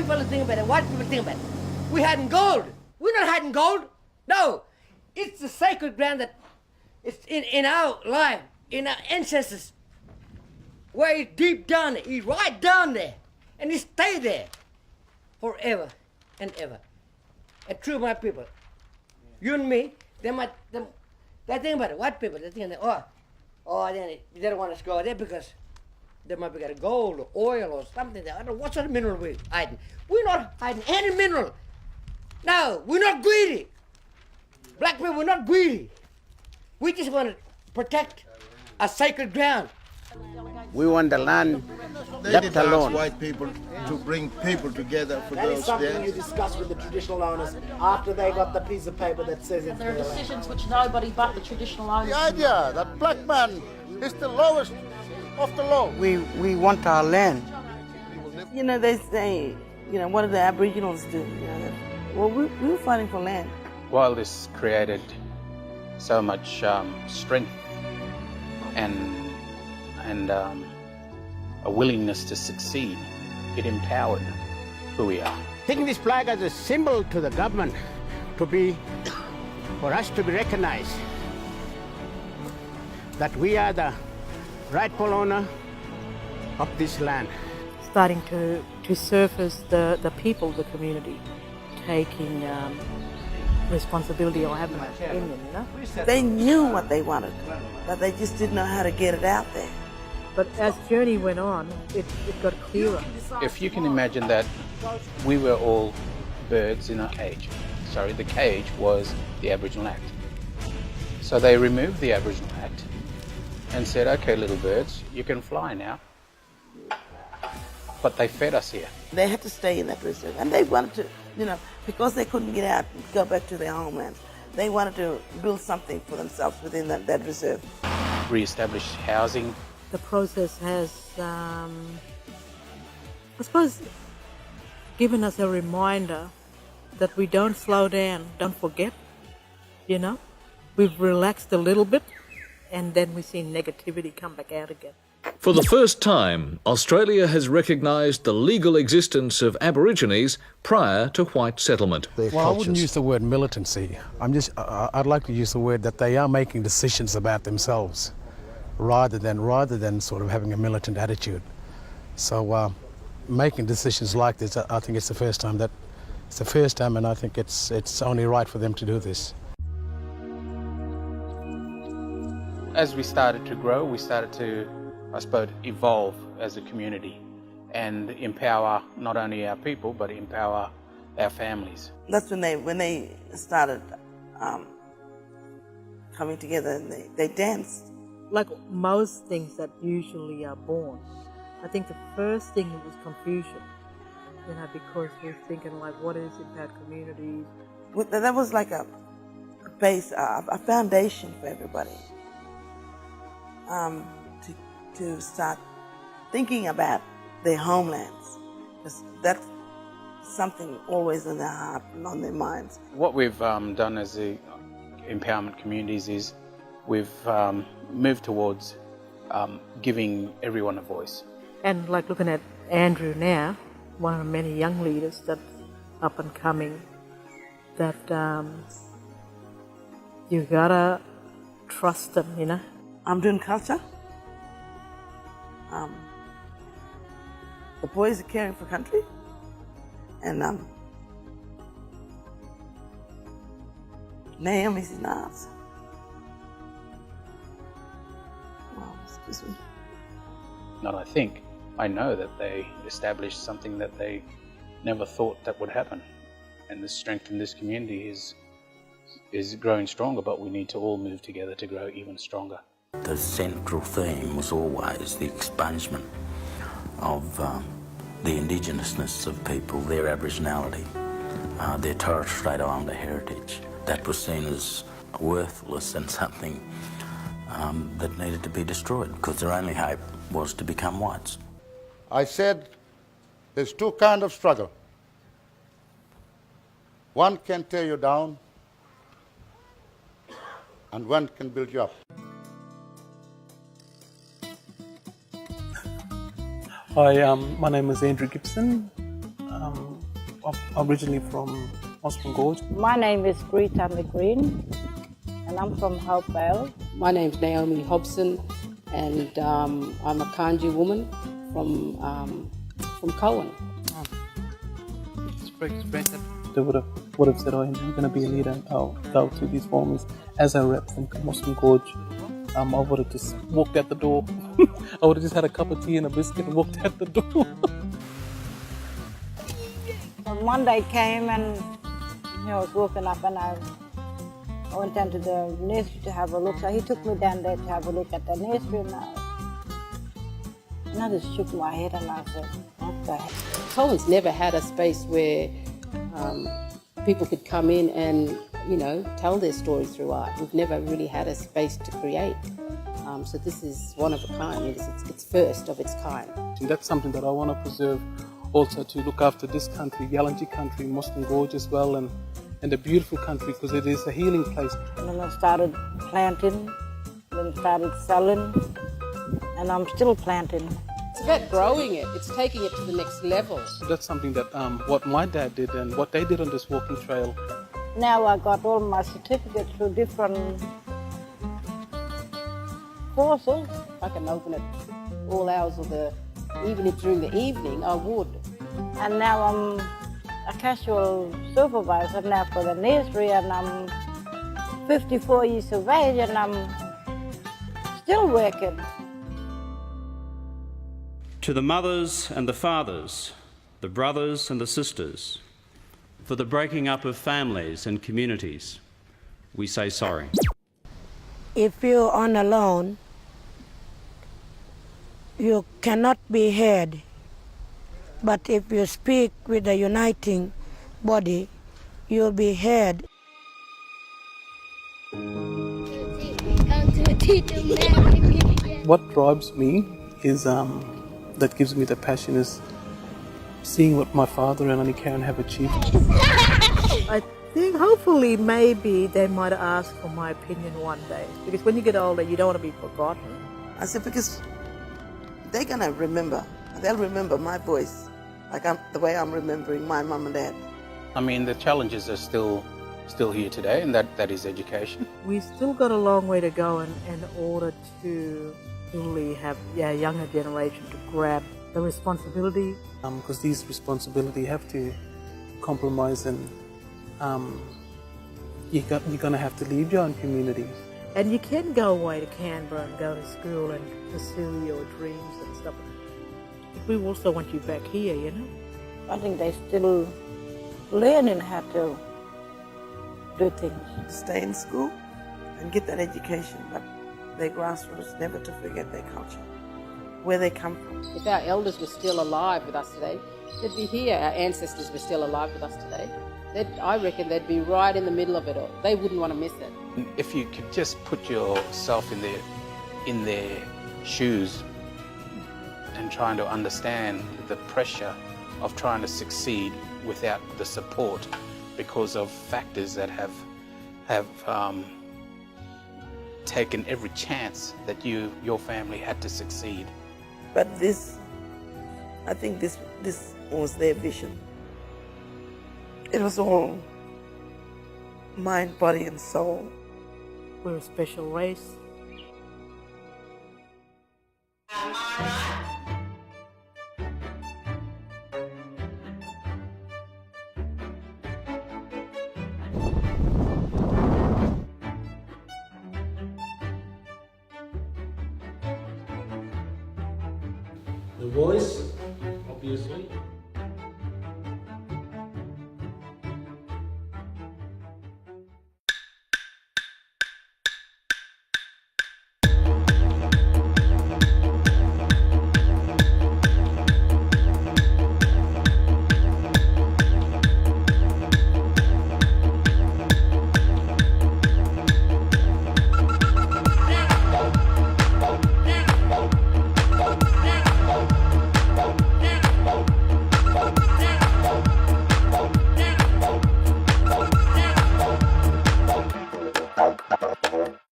them fellas think about it, white people think about it. We hiding gold. We're not hiding gold. No. It's the sacred ground that it's in our life, in our ancestors. Way deep down there. He's right down there. And he stay there forever and ever. And true, my people, you and me, they think about it, white people, they think, they don't want us to go there because they might be got gold or oil or something. I don't know what sort of mineral we're hiding. We're not hiding any mineral. No, we're not greedy. Black people, we're not greedy. We just want to protect a sacred ground. We want the land left alone. White people to bring people together for That those is something days. you discuss with the traditional owners after they got the piece of paper that says it's There are their land. decisions which nobody but the traditional owners The can idea that black man is the lowest of the low. We want our land. You know, they say, you know, what do the Aboriginals do? You know, well, we were fighting for land. While this created so much strength and a willingness to succeed, it empowered who we are. Taking this flag as a symbol to the government for us to be recognized that we are the rightful owner of this land. Starting to surface the people, the community, taking responsibility or having an opinion, you know? They knew what they wanted, but they just didn't know how to get it out there. But as journey went on, it got clearer. If you can imagine that we were all birds in a cage. Sorry, the cage was the Aboriginal Act. So they removed the Aboriginal Act and said, okay, little birds, you can fly now. But they fed us here. They had to stay in that reserve, and they wanted to, you know, because they couldn't get out and go back to their homelands, they wanted to build something for themselves within that reserve. Re-establish housing. The process has, I suppose, given us a reminder that we don't slow down, don't forget, you know. We've relaxed a little bit, and then we see negativity come back out again. For the first time, Australia has recognised the legal existence of Aborigines prior to white settlement. Well, I wouldn't use the word militancy. I'd like to use the word that they are making decisions about themselves, rather than sort of having a militant attitude. So, making decisions like this, I think it's the first time, and I think it's only right for them to do this. As we started to grow, we started to, I suppose, evolve as a community and empower not only our people, but empower our families. That's when they started coming together and they danced. Like most things that usually are born, I think the first thing was confusion, you know, because we're thinking like, what is impact communities? That was like a base, a foundation for everybody to start thinking about their homelands, because that's something always in their heart and on their minds. What we've done as the empowerment communities is we've moved towards giving everyone a voice. And like looking at Andrew now, one of the many young leaders that's up and coming, that you gotta trust them, you know. I'm doing culture. The boys are caring for country, and Naomi's in arts. Well, excuse me. Not I think, I know that they established something that they never thought that would happen. And the strength in this community is growing stronger, but we need to all move together to grow even stronger. The central theme was always the expungement of the indigenousness of people, their Aboriginality, their Torres Strait Islander heritage. That was seen as worthless and something that needed to be destroyed, because their only hope was to become whites. I said there's two kinds of struggle. One can tear you down, and one can build you up. Hi, my name is Andrew Gibson. I'm originally from Mossman Gorge. My name is Greta McGreen, and I'm from Hopewell. My name's Naomi Hobson, and I'm a Kanji woman from Cowan. It's great that they would have said, "Oh, you're going to be a leader. I'll go to these forums." As a rep from Mossman Gorge, I would have just walked out the door. I would have just had a cup of tea and a biscuit and walked out the door. One day came and I was walking up and I went down to the nursery to have a look. So he took me down there to have a look at the nursery and I just shook my head and I said, okay. Cowan's never had a space where people could come in and, tell their story through art. We've never really had a space to create. So this is one of a kind. It's first of its kind. And that's something that I want to preserve, also to look after this country, Yalanji country, Mossman Gorge as well, and a beautiful country because it is a healing place. And then I started planting, then started selling, and I'm still planting. It's about growing it. It's taking it to the next level. That's something that what my dad did and what they did on this walking trail. Now I got all my certificates through different courses. I can open it all hours of even if during the evening, I would. And now I'm a casual supervisor now for the nursery, and I'm 54 years of age, and I'm still working. To the mothers and the fathers, the brothers and the sisters, for the breaking up of families and communities, we say sorry. If you're on alone, you cannot be heard. But if you speak with a uniting body, you'll be heard. What drives me is, that gives me the passion is seeing what my father and Auntie Karen have achieved. I think hopefully maybe they might ask for my opinion one day. Because when you get older, you don't want to be forgotten. I said, because they're going to remember. They'll remember my voice, like the way I'm remembering my mum and dad. I mean, the challenges are still here today, and that is education. We've still got a long way to go in order to really have a younger generation to grab the responsibility. Because these responsibilities have to compromise, and you're going to have to leave your own community. And you can go away to Canberra and go to school and pursue your dreams and stuff. But we also want you back here, I think they're still learning how to do things. Stay in school and get that education, but their grassroots, never to forget their culture, where they come from. If our elders were still alive with us today, they'd be here. Our ancestors were still alive with us today. I reckon they'd be right in the middle of it all. They wouldn't want to miss it. If you could just put yourself in their shoes and trying to understand the pressure of trying to succeed without the support because of factors that have taken every chance that your family had to succeed. But I think this was their vision. It was all mind, body, and soul. We're a special race. The voice, obviously.